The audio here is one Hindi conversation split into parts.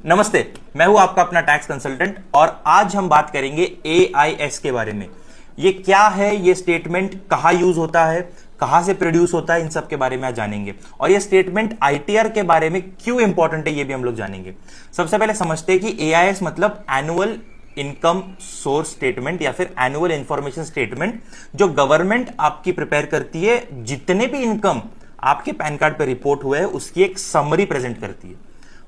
नमस्ते, मैं हूं आपका अपना टैक्स कंसल्टेंट और आज हम बात करेंगे एआईएस के बारे में। ये क्या है, ये स्टेटमेंट कहां यूज होता है, कहां से प्रोड्यूस होता है, इन सब के बारे में आज जानेंगे। और ये स्टेटमेंट आईटीआर के बारे में क्यों इंपॉर्टेंट है ये भी हम लोग जानेंगे। सबसे पहले समझते हैं कि एआईएस मतलब एनुअल इनकम सोर्स स्टेटमेंट या फिर एनुअल इंफॉर्मेशन स्टेटमेंट, जो गवर्नमेंट आपकी प्रिपेयर करती है। जितने भी इनकम आपके पैन कार्ड पे रिपोर्ट हुए हैं उसकी एक समरी प्रेजेंट करती है।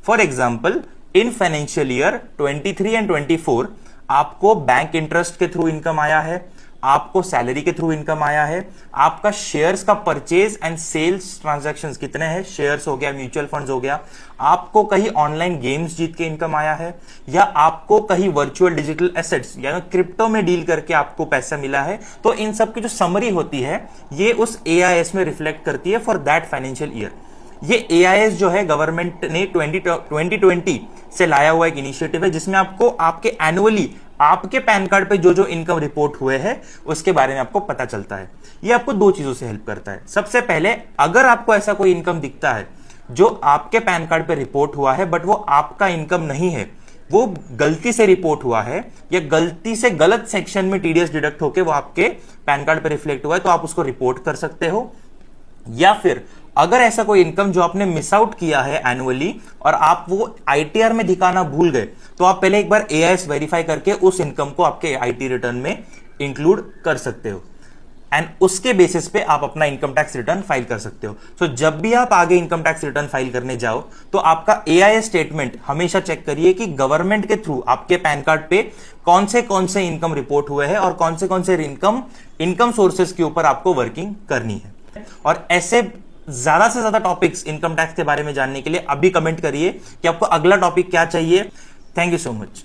For example, in financial year 23 and 24 आपको बैंक इंटरेस्ट के थ्रू इनकम आया है, आपको सैलरी के थ्रू इनकम आया है, आपका शेयर्स का परचेज एंड सेल्स ट्रांजैक्शंस कितने हैं, शेयर्स हो गया, म्यूचुअल फंड्स हो गया, आपको कहीं ऑनलाइन गेम्स जीत के इनकम आया है, या आपको कहीं वर्चुअल डिजिटल एसेट्स या क्रिप्टो में डील करके आपको पैसा मिला है। तो इन सब की जो समरी होती है ये उस एआईएस में रिफ्लेक्ट करती है फॉर दैट फाइनेंशियल ईयर। ये एआईएस जो है गवर्नमेंट ने 2020 से लाया हुआ एक इनिशिएटिव है जिसमें आपको आपके एनुअली आपके पैन कार्ड पे जो जो इनकम रिपोर्ट हुए हैं उसके बारे में आपको पता चलता है। ये आपको दो चीजों से हेल्प करता है। सबसे पहले, अगर आपको ऐसा कोई इनकम दिखता है जो आपके पैन कार्ड पे रिपोर्ट हुआ है बट वो आपका इनकम नहीं है, वो गलती से रिपोर्ट हुआ है या गलती से गलत सेक्शन में टीडीएस डिडक्ट होकर वो आपके पैन कार्ड पे रिफ्लेक्ट हुआ है, तो आप उसको रिपोर्ट कर सकते हो। या फिर अगर ऐसा कोई इनकम जो आपने मिस आउट किया है एनुअली और आप वो आईटीआर में दिखाना भूल गए, तो आप पहले एक बार एआईएस वेरीफाई करके उस इनकम को आपके आईटी रिटर्न में इंक्लूड कर सकते हो एंड उसके बेसिस पे आप अपना इनकम टैक्स रिटर्न फाइल कर सकते हो। सो जब भी आप आगे इनकम टैक्स रिटर्न फाइल करने जाओ तो आपका एआईएस स्टेटमेंट हमेशा चेक करिए कि गवर्नमेंट के थ्रू आपके पैन कार्ड पे कौन से इनकम रिपोर्ट हुए हैं और कौन से इनकम सोर्सेज के ऊपर आपको वर्किंग करनी है। और ऐसे ज्यादा से ज्यादा टॉपिक्स इनकम टैक्स के बारे में जानने के लिए अभी कमेंट करिए कि आपको अगला टॉपिक क्या चाहिए। Thank you so much.